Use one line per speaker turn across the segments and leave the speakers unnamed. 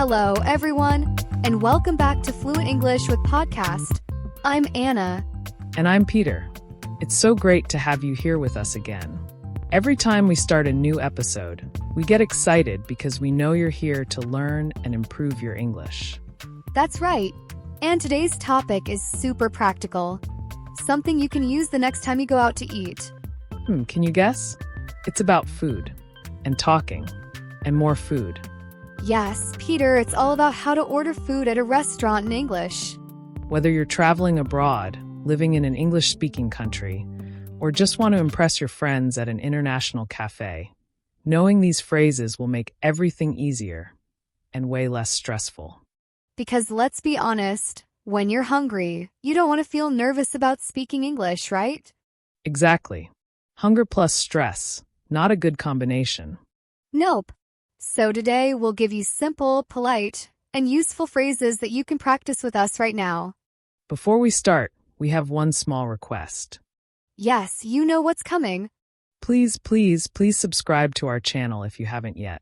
Hello, everyone, and welcome back to Fluent English with Podcast. I'm Anna.
And I'm Peter. It's so great to have you here with us again. Every time we start a new episode, we get excited because we know you're here to learn and improve your English.
That's right. And today's topic is super practical. Something you can use the next time you go out to eat.
Can you guess? It's about food, and talking, and more food.
Yes, Peter, it's all about how to order food at a restaurant in English.
Whether you're traveling abroad, living in an English-speaking country, or just want to impress your friends at an international cafe, knowing these phrases will make everything easier and way less stressful.
Because let's be honest, when you're hungry, you don't want to feel nervous about speaking English, right?
Exactly. Hunger plus stress, not a good combination.
Nope. So today we'll give you simple, polite, and useful phrases that you can practice with us right now.
Before we start, we have one small request.
Yes, you know what's coming.
Please subscribe to our channel if you haven't yet.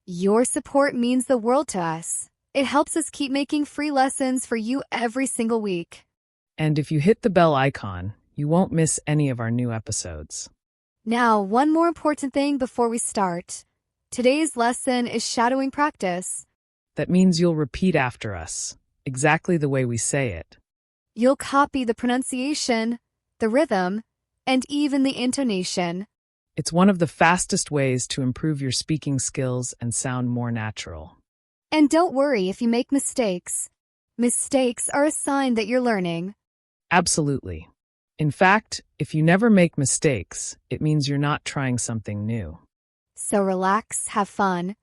Your support means the world to us. It helps us keep making free lessons for you every single week.
And if you hit the bell icon, you won't miss any of our new episodes.
Now, one more important thing before we start. Today's lesson is shadowing practice.
That means you'll repeat after us, exactly the way we say it.
You'll copy the pronunciation, the rhythm, and even the intonation.
It's one of the fastest ways to improve your speaking skills and sound more natural.
And don't worry if you make mistakes. Mistakes are a sign that you're learning.
Absolutely. In fact, if you never make mistakes, it means you're not trying something new.
So relax, have fun,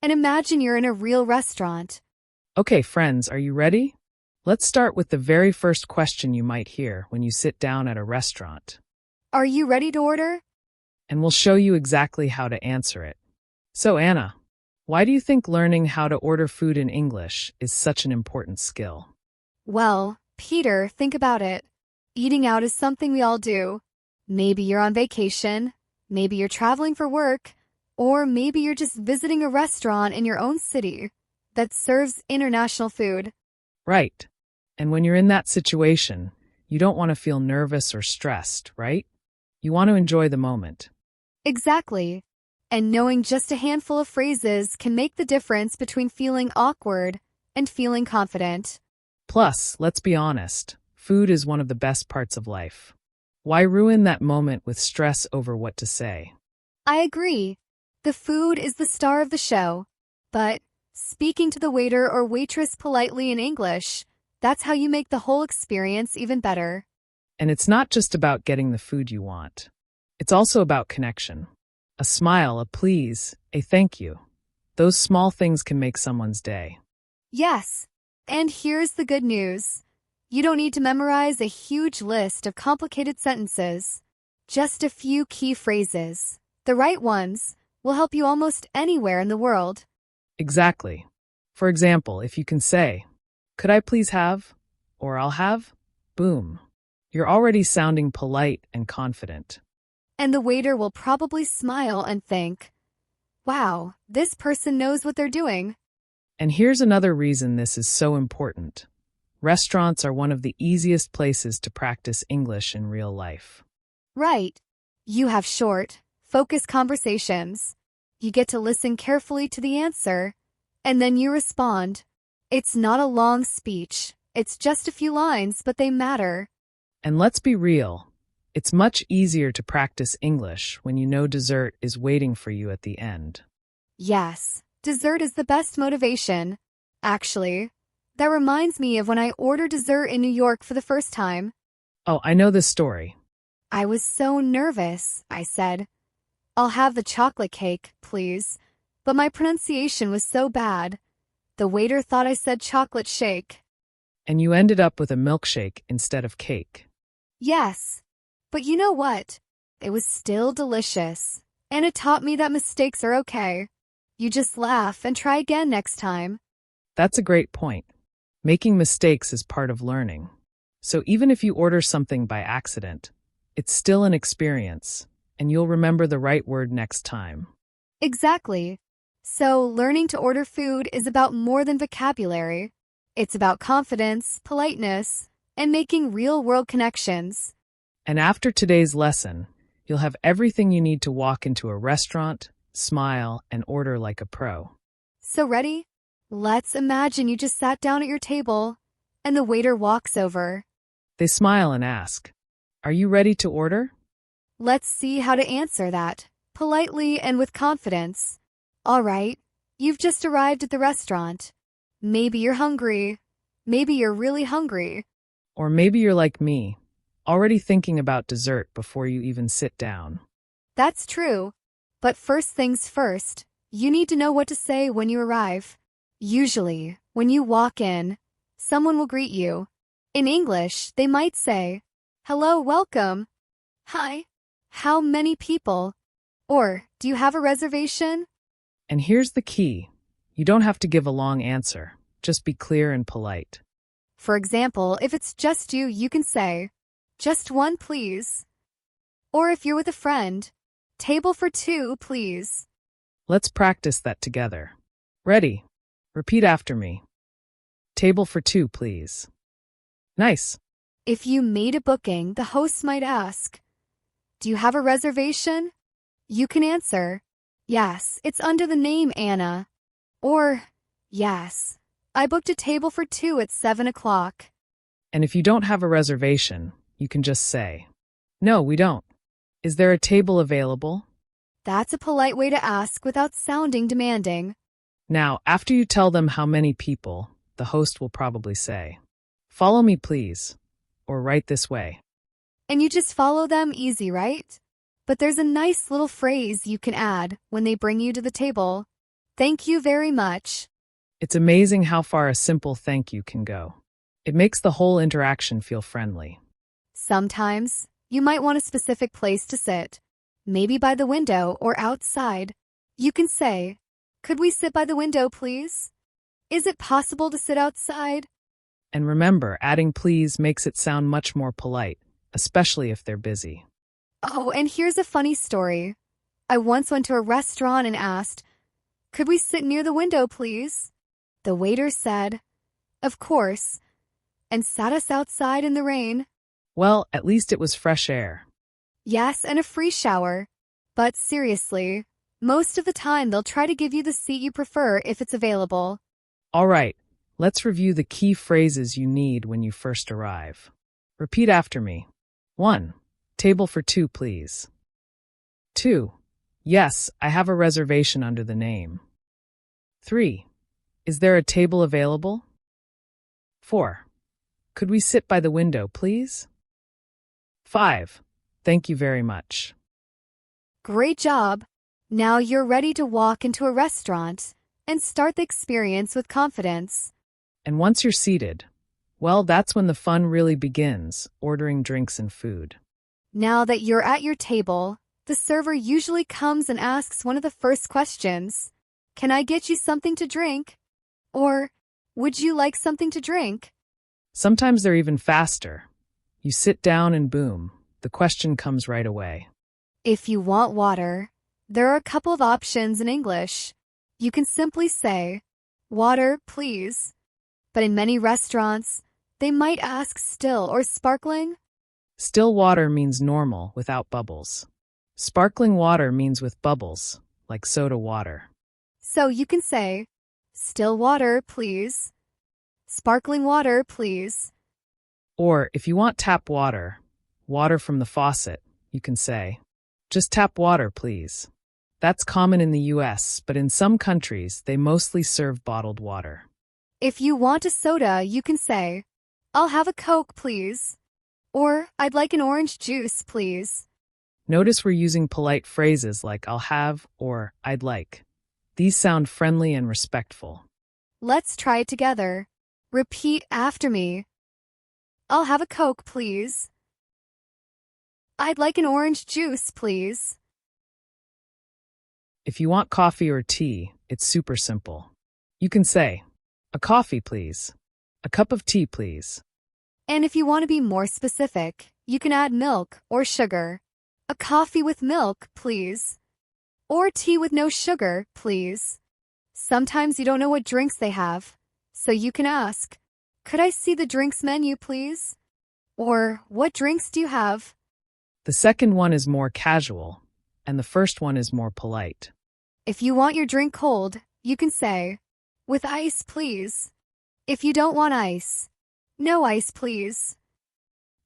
and imagine you're in a real restaurant.
Okay, friends, are you ready? Let's start with the very first question you might hear when you sit down at a restaurant.
Are you ready to order?
And we'll show you exactly how to answer it. So, Anna, why do you think learning how to order food in English is such an important skill?
Well, Peter, think about it. Eating out is something we all do. Maybe you're on vacation, maybe you're traveling for work, or maybe you're just visiting a restaurant in your own city that serves international food.
Right. And when you're in that situation, you don't want to feel nervous or stressed, right? You want to enjoy the moment.
Exactly. And knowing just a handful of phrases can make the difference between feeling awkward and feeling confident.
Plus, let's be honest, food is one of the best parts of life. Why ruin that moment with stress over what to say?
I agree. The food is the star of the show. But speaking to the waiter or waitress politely in English, that's how you make the whole experience even better.
And it's not just about getting the food you want. It's also about connection. A smile, a please, a thank you. Those small things can make someone's day.
Yes. And here's the good news. You don't need to memorize a huge list of complicated sentences. Just a few key phrases. The right ones will help you almost anywhere in the world.
Exactly. For example, if you can say, "Could I please have?" or "I'll have," boom. You're already sounding polite and confident.
And the waiter will probably smile and think, wow, this person knows what they're doing.
And here's another reason this is so important. Restaurants are one of the easiest places to practice English in real life.
Right. You have short, focused conversations. You get to listen carefully to the answer, and then you respond. It's not a long speech. It's just a few lines, but they matter.
And let's be real. It's much easier to practice English when you know dessert is waiting for you at the end.
Yes, dessert is the best motivation. Actually, that reminds me of when I ordered dessert in New York for the first time.
Oh, I know this story.
I was so nervous, I said. I'll have the chocolate cake, please. But my pronunciation was so bad. The waiter thought I said chocolate shake.
And you ended up with a milkshake instead of cake.
Yes. But you know what? It was still delicious. And it taught me that mistakes are okay. You just laugh and try again next time.
That's a great point. Making mistakes is part of learning. So even if you order something by accident, it's still an experience, and you'll remember the right word next time.
Exactly. So, learning to order food is about more than vocabulary. It's about confidence, politeness, and making real-world connections.
And after today's lesson, you'll have everything you need to walk into a restaurant, smile, and order like a pro.
So ready? Let's imagine you just sat down at your table, and the waiter walks over.
They smile and ask, "Are you ready to order?"
Let's see how to answer that, politely and with confidence. All right, you've just arrived at the restaurant. Maybe you're hungry. Maybe you're really hungry.
Or maybe you're like me, already thinking about dessert before you even sit down.
That's true. But first things first, you need to know what to say when you arrive. Usually, when you walk in, someone will greet you. In English, they might say, "Hello, welcome." "Hi. How many people?" Or, "Do you have a reservation?"
And here's the key. You don't have to give a long answer. Just be clear and polite.
For example, if it's just you, you can say, "Just one, please." Or if you're with a friend, "Table for two, please."
Let's practice that together. Ready? Repeat after me. Table for two, please. Nice.
If you made a booking, the host might ask, "Do you have a reservation?" You can answer, "Yes, it's under the name Anna." Or, "Yes, I booked a table for two at 7 o'clock."
And if you don't have a reservation, you can just say, "No, we don't. Is there a table available?"
That's a polite way to ask without sounding demanding.
Now, after you tell them how many people, the host will probably say, "Follow me, please," or "Right this way."
And you just follow them easy, right? But there's a nice little phrase you can add when they bring you to the table. "Thank you very much."
It's amazing how far a simple thank you can go. It makes the whole interaction feel friendly.
Sometimes, you might want a specific place to sit. Maybe by the window or outside. You can say, "Could we sit by the window, please? Is it possible to sit outside?"
And remember, adding please makes it sound much more polite, especially if they're busy.
Oh, and here's a funny story. I once went to a restaurant and asked, "Could we sit near the window, please?" The waiter said, "Of course," and sat us outside in the rain.
Well, at least it was fresh air.
Yes, and a free shower. But seriously, most of the time they'll try to give you the seat you prefer if it's available.
All right, let's review the key phrases you need when you first arrive. Repeat after me. 1. Table for two, please. 2. Yes, I have a reservation under the name. 3. Is there a table available? 4. Could we sit by the window, please? 5. Thank you very much.
Great job! Now you're ready to walk into a restaurant and start the experience with confidence.
And once you're seated, well, that's when the fun really begins, ordering drinks and food.
Now that you're at your table, the server usually comes and asks one of the first questions. "Can I get you something to drink?" Or, "Would you like something to drink?"
Sometimes they're even faster. You sit down and boom, the question comes right away.
If you want water, there are a couple of options in English. You can simply say, "Water, please." But in many restaurants, they might ask still or sparkling.
Still water means normal, without bubbles. Sparkling water means with bubbles, like soda water.
So you can say, "Still water, please." "Sparkling water, please."
Or if you want tap water, water from the faucet, you can say, "Just tap water, please." That's common in the US, but in some countries, they mostly serve bottled water.
If you want a soda, you can say, "I'll have a Coke, please." Or, "I'd like an orange juice, please."
Notice we're using polite phrases like "I'll have" or "I'd like." These sound friendly and respectful.
Let's try it together. Repeat after me. "I'll have a Coke, please." "I'd like an orange juice, please."
If you want coffee or tea, it's super simple. You can say, "A coffee, please." "A cup of tea, please."
And if you want to be more specific, you can add milk or sugar. "A coffee with milk, please." Or tea with no sugar, please. Sometimes you don't know what drinks they have, so you can ask, "Could I see the drinks menu, please?" Or, "What drinks do you have?"
The second one is more casual, and the first one is more polite.
If you want your drink cold, you can say, "With ice, please." If you don't want ice, "No ice, please."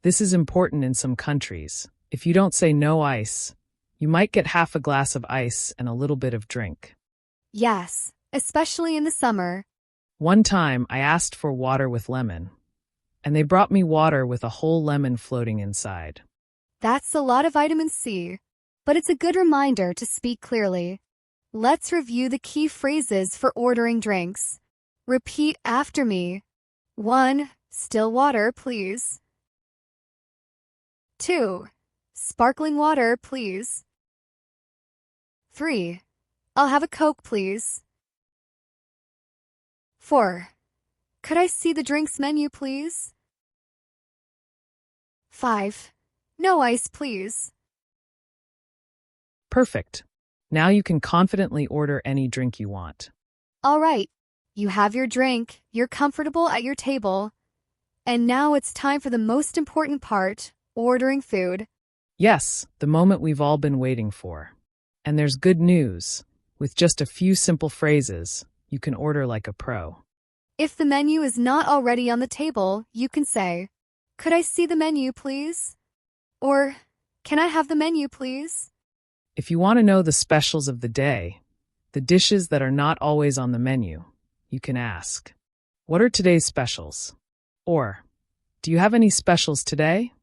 This is important in some countries. If you don't say no ice, you might get half a glass of ice and a little bit of drink.
Yes, especially in the summer.
One time, I asked for water with lemon, and they brought me water with a whole lemon floating inside.
That's a lot of vitamin C, but it's a good reminder to speak clearly. Let's review the key phrases for ordering drinks. Repeat after me. 1. Still water, please. 2. Sparkling water, please. 3. I'll have a Coke, please. 4. Could I see the drinks menu, please? 5. No ice, please.
Perfect. Now you can confidently order any drink you want.
All right, you have your drink, you're comfortable at your table, and now it's time for the most important part, ordering food.
Yes, the moment we've all been waiting for. And there's good news. With just a few simple phrases, you can order like a pro.
If the menu is not already on the table, you can say, "Could I see the menu, please?" Or, "Can I have the menu, please?"
If you want to know the specials of the day, the dishes that are not always on the menu, you can ask, "What are today's specials?" Or, "Do you have any specials today?"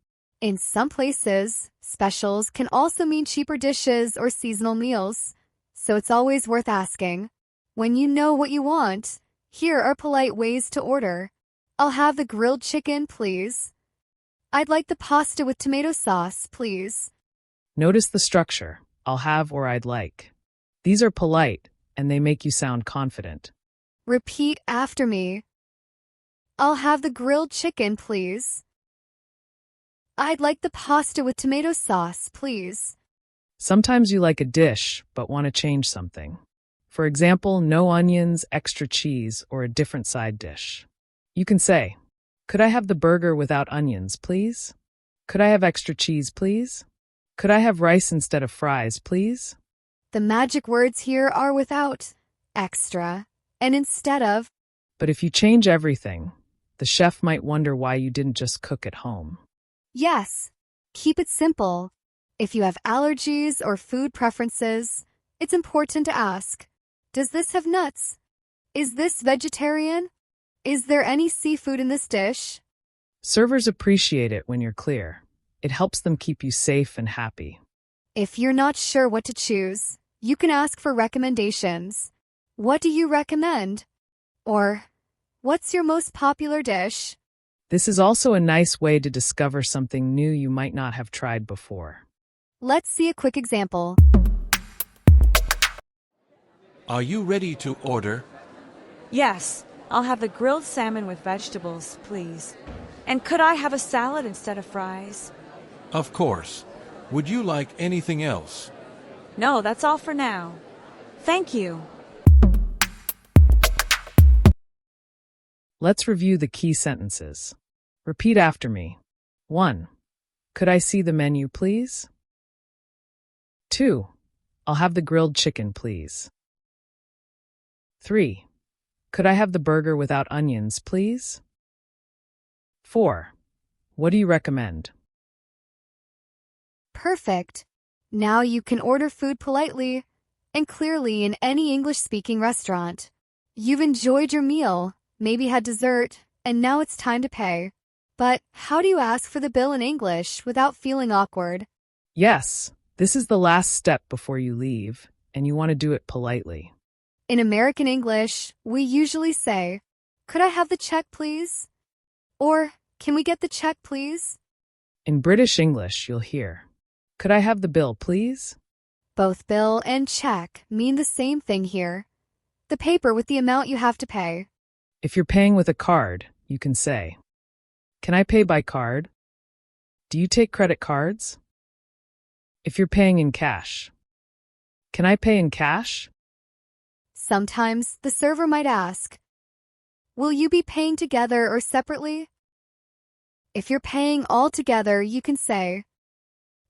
In some places, specials can also mean cheaper dishes or seasonal meals, so it's always worth asking. When you know what you want, here are polite ways to order. "I'll have the grilled chicken, please." "I'd like the pasta with tomato sauce, please."
Notice the structure, "I'll have" or "I'd like." These are polite, and they make you sound confident.
Repeat after me. "I'll have the grilled chicken, please." "I'd like the pasta with tomato sauce, please."
Sometimes you like a dish, but want to change something. For example, no onions, extra cheese, or a different side dish. You can say, "Could I have the burger without onions, please? Could I have extra cheese, please? Could I have rice instead of fries, please?"
The magic words here are without, extra, and instead of.
But if you change everything, the chef might wonder why you didn't just cook at home.
Yes, keep it simple. If you have allergies or food preferences, it's important to ask, "Does this have nuts? Is this vegetarian? Is there any seafood in this dish?"
Servers appreciate it when you're clear. It helps them keep you safe and happy.
If you're not sure what to choose, you can ask for recommendations. "What do you recommend?" Or, "What's your most popular dish?"
This is also a nice way to discover something new you might not have tried before.
Let's see a quick example.
Are you ready to order?
Yes, I'll have the grilled salmon with vegetables, please. And could I have a salad instead of fries?
Of course. Would you like anything else?
No, that's all for now. Thank you.
Let's review the key sentences. Repeat after me. 1. Could I see the menu, please? 2. I'll have the grilled chicken, please. 3. Could I have the burger without onions, please? 4. What do you recommend?
Perfect. Now you can order food politely and clearly in any English-speaking restaurant. You've enjoyed your meal, maybe had dessert, and now it's time to pay. But how do you ask for the bill in English without feeling awkward?
Yes, this is the last step before you leave, and you want to do it politely.
In American English, we usually say, "Could I have the check, please?" Or, "Can we get the check, please?"
In British English, you'll hear, "Could I have the bill, please?"
Both bill and check mean the same thing here. The paper with the amount you have to pay.
If you're paying with a card, you can say, "Can I pay by card? Do you take credit cards?" If you're paying in cash, "Can I pay in cash?"
Sometimes the server might ask, will you be paying together or separately? If you're paying all together, you can say,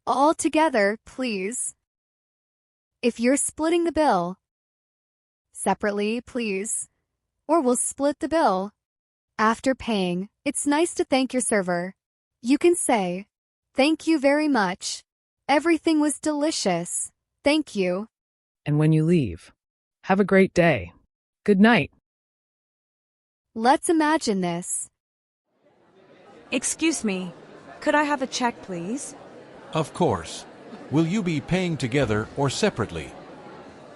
all together, please. If you're splitting the bill, separately, please. Or we'll split the bill. After paying, it's nice to thank your server. You can say, thank you very much. Everything was delicious. Thank you.
And when you leave, have a great day. Good night.
Let's imagine this.
Excuse me, could I have a check, please?
Of course. Will you be paying together or separately?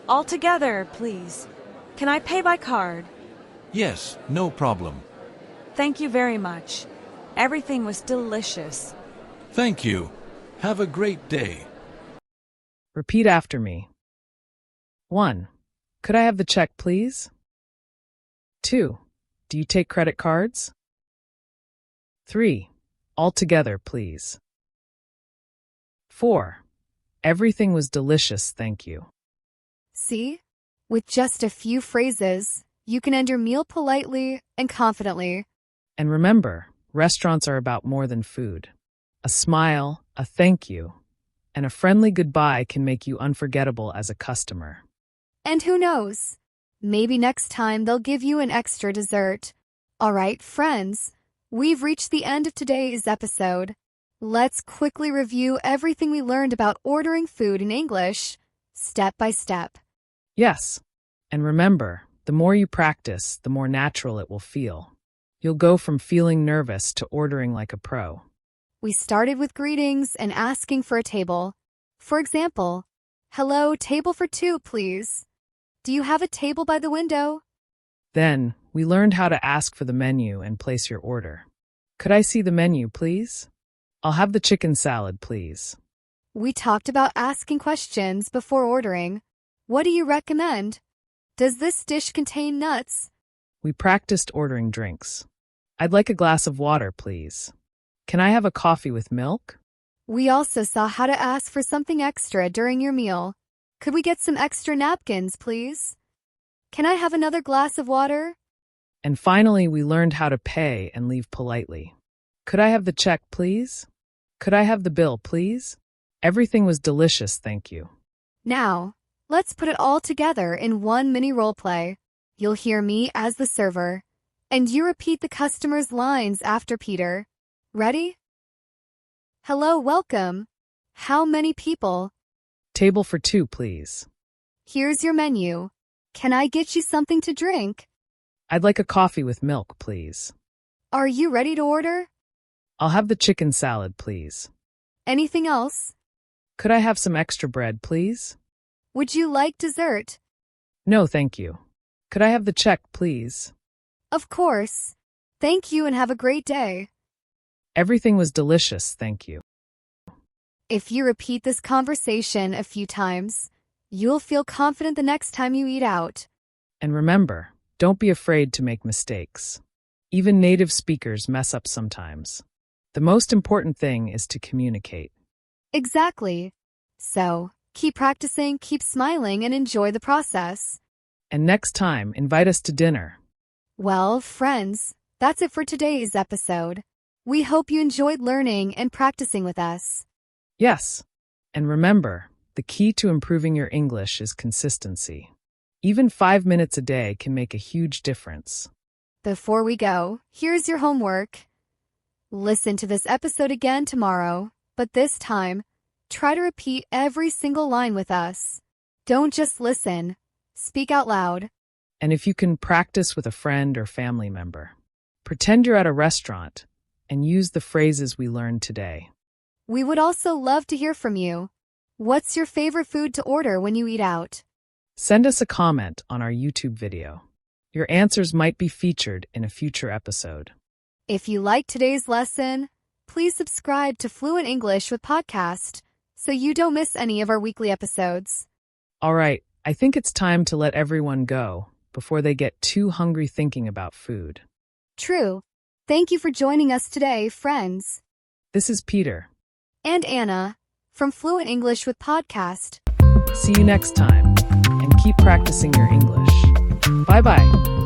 All together, please. Can I pay by card?
Yes, no problem.
Thank you very much. Everything was delicious.
Thank you. Have a great day.
Repeat after me. 1. Could I have the check, please? 2. Do you take credit cards? 3. All together, please. 4. Everything was delicious, thank you.
See? With just a few phrases, you can end your meal politely and confidently.
And remember, restaurants are about more than food. A smile, a thank you, and a friendly goodbye can make you unforgettable as a customer.
And who knows? Maybe next time they'll give you an extra dessert. All right, friends, we've reached the end of today's episode. Let's quickly review everything we learned about ordering food in English, step by step.
Yes, and remember, the more you practice, the more natural it will feel. You'll go from feeling nervous to ordering like a pro.
We started with greetings and asking for a table. For example, hello, table for two, please. Do you have a table by the window?
Then, we learned how to ask for the menu and place your order. Could I see the menu, please? I'll have the chicken salad, please.
We talked about asking questions before ordering. What do you recommend? Does this dish contain nuts?
We practiced ordering drinks. I'd like a glass of water, please. Can I have a coffee with milk?
We also saw how to ask for something extra during your meal. Could we get some extra napkins, please? Can I have another glass of water?
And finally, we learned how to pay and leave politely. Could I have the check, please? Could I have the bill, please? Everything was delicious, thank you.
Now, let's put it all together in one mini role play. You'll hear me as the server, and you repeat the customer's lines after Peter. Ready? Hello, welcome. How many people?
Table for two, please.
Here's your menu. Can I get you something to drink?
I'd like a coffee with milk, please.
Are you ready to order?
I'll have the chicken salad, please.
Anything else?
Could I have some extra bread, please?
Would you like dessert?
No, thank you. Could I have the check, please?
Of course. Thank you and have a great day.
Everything was delicious, thank you.
If you repeat this conversation a few times, you'll feel confident the next time you eat out.
And remember, don't be afraid to make mistakes. Even native speakers mess up sometimes. The most important thing is to communicate.
Exactly. So, keep practicing, keep smiling, and enjoy the process.
And next time, invite us to dinner.
Well, friends, that's it for today's episode. We hope you enjoyed learning and practicing with us.
Yes. And remember, the key to improving your English is consistency. Even 5 minutes a day can make a huge difference.
Before we go, here's your homework. Listen to this episode again tomorrow, but this time, try to repeat every single line with us. Don't just listen. Speak out loud.
And if you can practice with a friend or family member, pretend you're at a restaurant and use the phrases we learned today.
We would also love to hear from you. What's your favorite food to order when you eat out?
Send us a comment on our YouTube video. Your answers might be featured in a future episode.
If you liked today's lesson, please subscribe to Fluent English with Podcast so you don't miss any of our weekly episodes.
All right, I think it's time to let everyone go before they get too hungry thinking about food.
True. Thank you for joining us today, friends.
This is Peter.
And Anna from Fluent English with Podcast.
See you next time, and keep practicing your English. Bye bye.